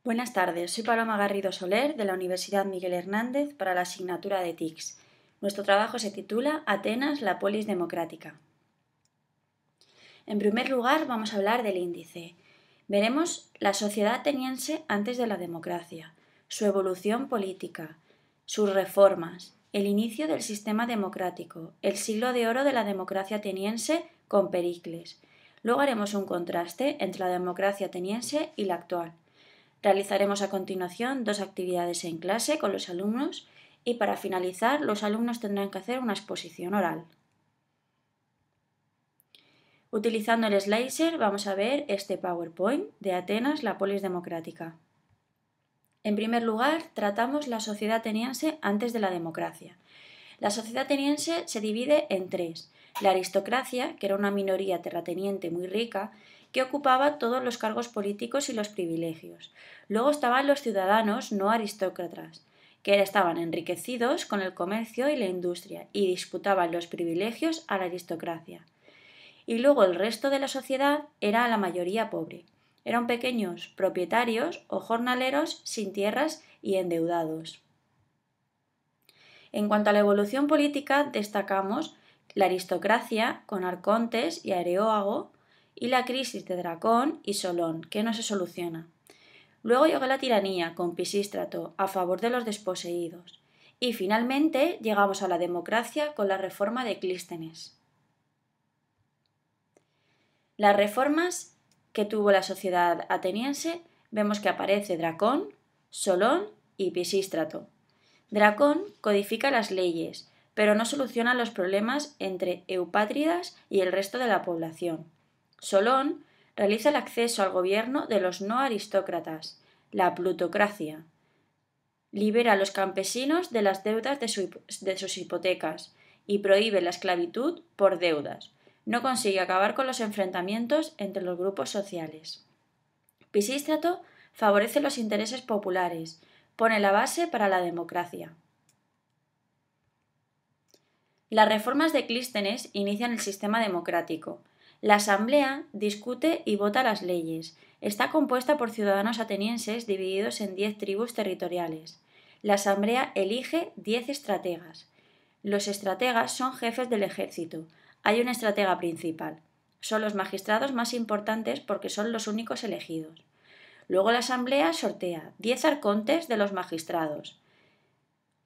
Buenas tardes, soy Paloma Garrido Soler de la Universidad Miguel Hernández para la asignatura de TICS. Nuestro trabajo se titula Atenas, la polis democrática. En primer lugar, vamos a hablar del índice. Veremos la sociedad ateniense antes de la democracia, su evolución política, sus reformas, el inicio del sistema democrático, el siglo de oro de la democracia ateniense con Pericles. Luego haremos un contraste entre la democracia ateniense y la actual. Realizaremos a continuación dos actividades en clase con los alumnos y para finalizar los alumnos tendrán que hacer una exposición oral. Utilizando el Slicer vamos a ver este PowerPoint de Atenas, la polis democrática. En primer lugar, tratamos la sociedad ateniense antes de la democracia. La sociedad ateniense se divide en tres: la aristocracia, que era una minoría terrateniente muy rica, que ocupaba todos los cargos políticos y los privilegios. Luego estaban los ciudadanos no aristócratas, que estaban enriquecidos con el comercio y la industria y disputaban los privilegios a la aristocracia. Y luego el resto de la sociedad era la mayoría pobre. Eran pequeños propietarios o jornaleros sin tierras y endeudados. En cuanto a la evolución política, destacamos la aristocracia con Arcontes y Areóago y la crisis de Dracón y Solón, que no se soluciona. Luego llegó la tiranía con Pisístrato a favor de los desposeídos. Y finalmente llegamos a la democracia con la reforma de Clístenes. Las reformas que tuvo la sociedad ateniense vemos que aparece Dracón, Solón y Pisístrato. Dracón codifica las leyes, pero no soluciona los problemas entre eupátridas y el resto de la población. Solón realiza el acceso al gobierno de los no aristócratas, la plutocracia. Libera a los campesinos de las deudas de sus hipotecas y prohíbe la esclavitud por deudas. No consigue acabar con los enfrentamientos entre los grupos sociales. Pisístrato favorece los intereses populares, pone la base para la democracia. Las reformas de Clístenes inician el sistema democrático. La asamblea discute y vota las leyes. Está compuesta por ciudadanos atenienses divididos en 10 tribus territoriales. La asamblea elige 10 estrategas. Los estrategas son jefes del ejército. Hay un estratega principal. Son los magistrados más importantes porque son los únicos elegidos. Luego la asamblea sortea 10 arcontes de los magistrados.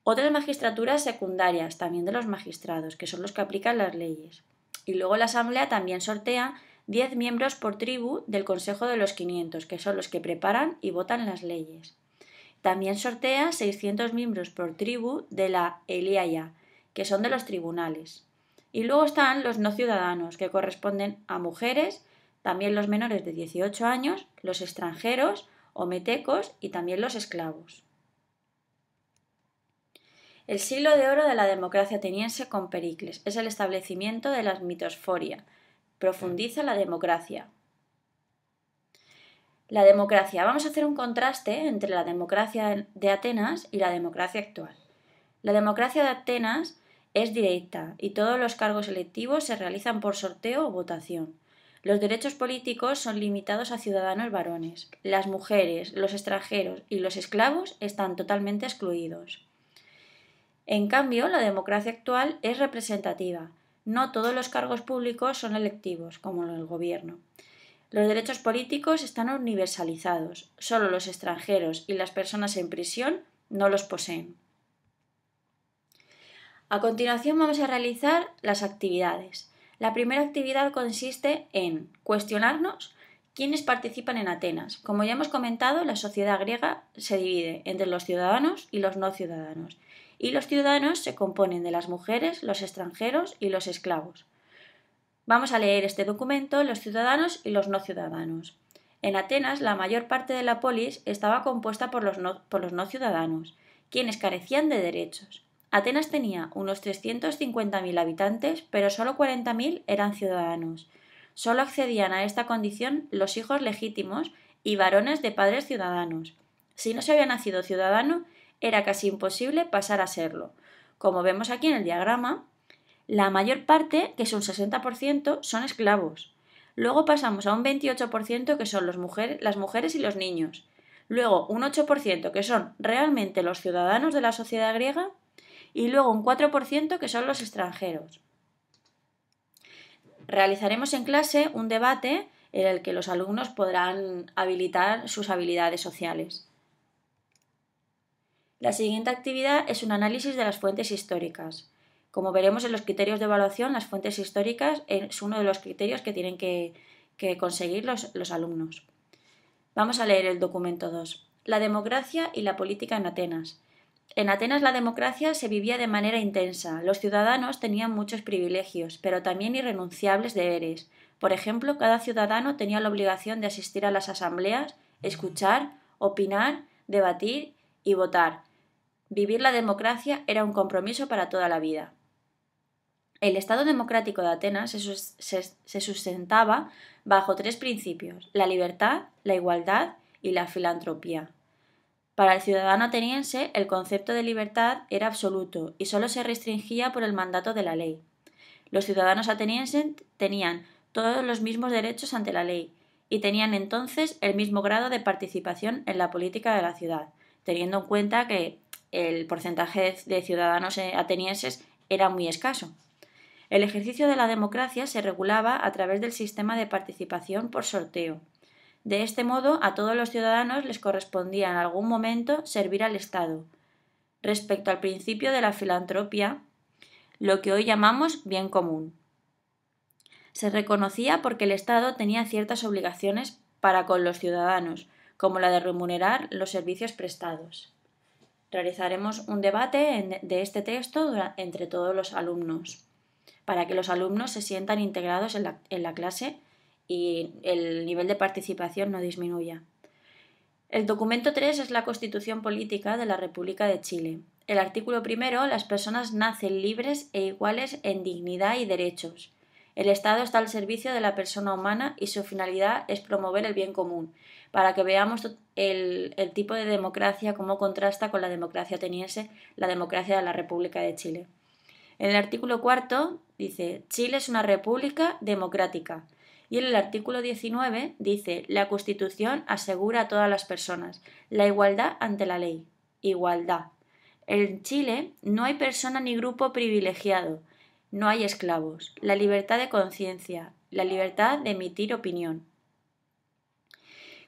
Otras magistraturas secundarias, también de los magistrados, que son los que aplican las leyes. Y luego la asamblea también sortea 10 miembros por tribu del Consejo de los 500, que son los que preparan y votan las leyes. También sortea 600 miembros por tribu de la Eliaia, que son de los tribunales. Y luego están los no ciudadanos, que corresponden a mujeres, también los menores de 18 años, los extranjeros o metecos y también los esclavos. El siglo de oro de la democracia ateniense con Pericles es el establecimiento de la mitosforia. Profundiza la democracia. La democracia. Vamos a hacer un contraste entre la democracia de Atenas y la democracia actual. La democracia de Atenas es directa y todos los cargos electivos se realizan por sorteo o votación. Los derechos políticos son limitados a ciudadanos varones. Las mujeres, los extranjeros y los esclavos están totalmente excluidos. En cambio, la democracia actual es representativa. No todos los cargos públicos son electivos, como en el gobierno. Los derechos políticos están universalizados. Solo los extranjeros y las personas en prisión no los poseen. A continuación vamos a realizar las actividades. La primera actividad consiste en cuestionarnos quiénes participan en Atenas. Como ya hemos comentado, la sociedad griega se divide entre los ciudadanos y los no ciudadanos. Y los ciudadanos se componen de las mujeres, los extranjeros y los esclavos. Vamos a leer este documento, los ciudadanos y los no ciudadanos. En Atenas, la mayor parte de la polis estaba compuesta por los no ciudadanos, quienes carecían de derechos. Atenas tenía unos 350.000 habitantes, pero solo 40.000 eran ciudadanos. Solo accedían a esta condición los hijos legítimos y varones de padres ciudadanos. Si no se había nacido ciudadano, era casi imposible pasar a serlo. Como vemos aquí en el diagrama, la mayor parte, que es un 60%, son esclavos. Luego pasamos a un 28% que son las mujeres y los niños. luego un 8% que son realmente los ciudadanos de la sociedad griega y luego un 4% que son los extranjeros. Realizaremos en clase un debate en el que los alumnos podrán habilitar sus habilidades sociales. La siguiente actividad es un análisis de las fuentes históricas. Como veremos en los criterios de evaluación, las fuentes históricas es uno de los criterios que tienen que conseguir los alumnos. Vamos a leer el documento 2. La democracia y la política en Atenas. En Atenas la democracia se vivía de manera intensa. Los ciudadanos tenían muchos privilegios, pero también irrenunciables deberes. Por ejemplo, cada ciudadano tenía la obligación de asistir a las asambleas, escuchar, opinar, debatir y votar. Vivir la democracia era un compromiso para toda la vida. El Estado democrático de Atenas se sustentaba bajo 3 principios: la libertad, la igualdad y la filantropía. Para el ciudadano ateniense, el concepto de libertad era absoluto y solo se restringía por el mandato de la ley. Los ciudadanos atenienses tenían todos los mismos derechos ante la ley y tenían entonces el mismo grado de participación en la política de la ciudad, teniendo en cuenta que el porcentaje de ciudadanos atenienses era muy escaso. El ejercicio de la democracia se regulaba a través del sistema de participación por sorteo. De este modo, a todos los ciudadanos les correspondía en algún momento servir al Estado. Respecto al principio de la filantropía, lo que hoy llamamos bien común. Se reconocía porque el Estado tenía ciertas obligaciones para con los ciudadanos, como la de remunerar los servicios prestados. Realizaremos un debate de este texto entre todos los alumnos, para que los alumnos se sientan integrados en la clase y el nivel de participación no disminuya. El documento 3 es la Constitución Política de la República de Chile. El artículo 1: las personas nacen libres e iguales en dignidad y derechos. El Estado está al servicio de la persona humana y su finalidad es promover el bien común, para que veamos el tipo de democracia, cómo contrasta con la democracia ateniense, la democracia de la República de Chile. En el artículo 4 dice: Chile es una república democrática. Y en el artículo 19 dice: la Constitución asegura a todas las personas la igualdad ante la ley. Igualdad. En Chile no hay persona ni grupo privilegiado, no hay esclavos. La libertad de conciencia, la libertad de emitir opinión.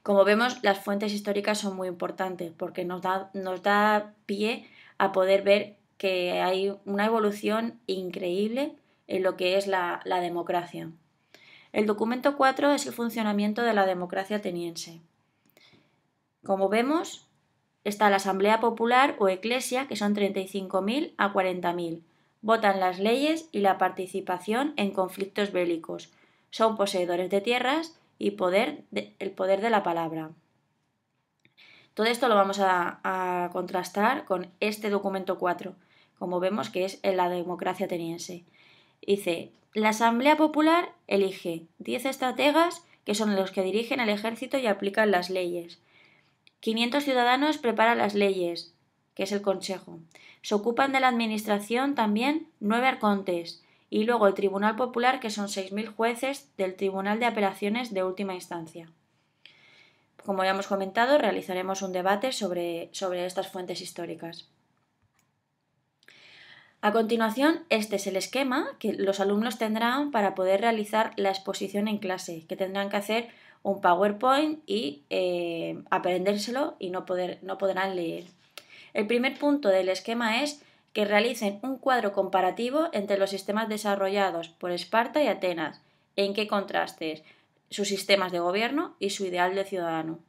Como vemos, las fuentes históricas son muy importantes porque nos da pie a poder ver que hay una evolución increíble en lo que es la democracia. El documento 4 es el funcionamiento de la democracia ateniense. Como vemos, está la Asamblea Popular o Eclesia, que son 35.000 a 40.000. Votan las leyes y la participación en conflictos bélicos. Son poseedores de tierras y el poder de la palabra. Todo esto lo vamos a contrastar con este documento 4, como vemos que es en la democracia ateniense. Dice: la Asamblea Popular elige 10 estrategas que son los que dirigen el ejército y aplican las leyes. 500 ciudadanos preparan las leyes, que es el Consejo. Se ocupan de la administración también 9 arcontes y luego el Tribunal Popular, que son 6.000 jueces del Tribunal de Apelaciones de última instancia. Como ya hemos comentado, realizaremos un debate sobre estas fuentes históricas. A continuación, este es el esquema que los alumnos tendrán para poder realizar la exposición en clase, que tendrán que hacer un PowerPoint y aprendérselo y no podrán leer. El primer punto del esquema es que realicen un cuadro comparativo entre los sistemas desarrollados por Esparta y Atenas, en qué contrastes sus sistemas de gobierno y su ideal de ciudadano.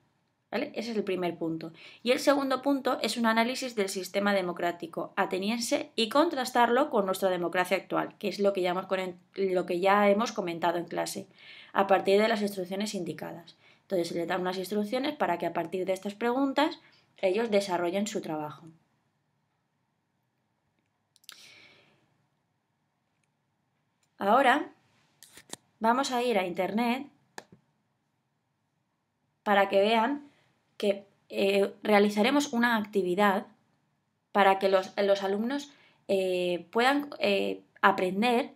¿Vale? Ese es el primer punto. Y el segundo punto es un análisis del sistema democrático ateniense y contrastarlo con nuestra democracia actual, que es lo que ya hemos comentado en clase, a partir de las instrucciones indicadas. Entonces se les dan unas instrucciones para que a partir de estas preguntas ellos desarrollen su trabajo. Ahora vamos a ir a internet para que vean que realizaremos una actividad para que los alumnos puedan aprender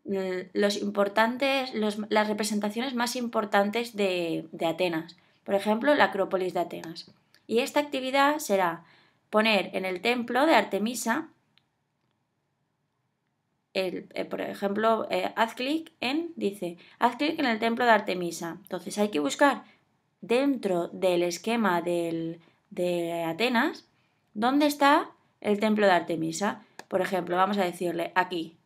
las representaciones más importantes de Atenas, Por ejemplo, la Acrópolis de Atenas. Y esta actividad será poner en el templo de Artemisa, por ejemplo, haz clic en el templo de Artemisa. Entonces hay que buscar dentro del esquema de Atenas dónde está el templo de Artemisa. Por ejemplo, vamos a decirle aquí.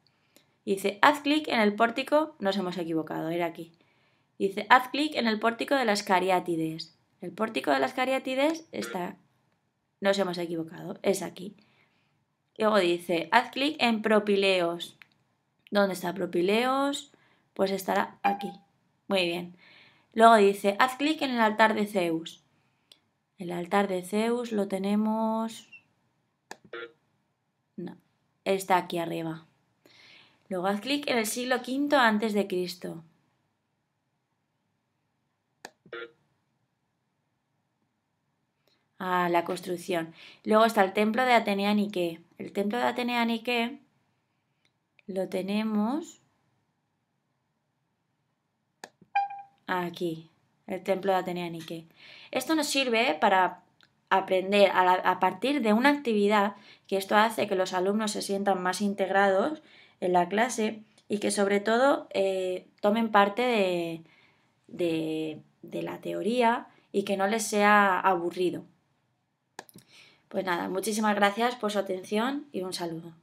Dice, haz clic en el pórtico, nos hemos equivocado, era aquí. Dice, haz clic en el pórtico de las Cariátides. El pórtico de las Cariátides está, nos hemos equivocado, es aquí. Luego dice, haz clic en Propileos. ¿Dónde está Propileos? Pues estará aquí. Muy bien. Luego dice, haz clic en el altar de Zeus. El altar de Zeus lo tenemos... No, está aquí arriba. Luego haz clic en el siglo V antes de Cristo. La construcción. Luego está el templo de Atenea Nike. El templo de Atenea Nike lo tenemos aquí, el templo de Atenea Nike. Esto nos sirve para aprender a partir de una actividad, que esto hace que los alumnos se sientan más integrados en la clase y que sobre todo tomen parte de la teoría y que no les sea aburrido. Pues nada, muchísimas gracias por su atención y un saludo.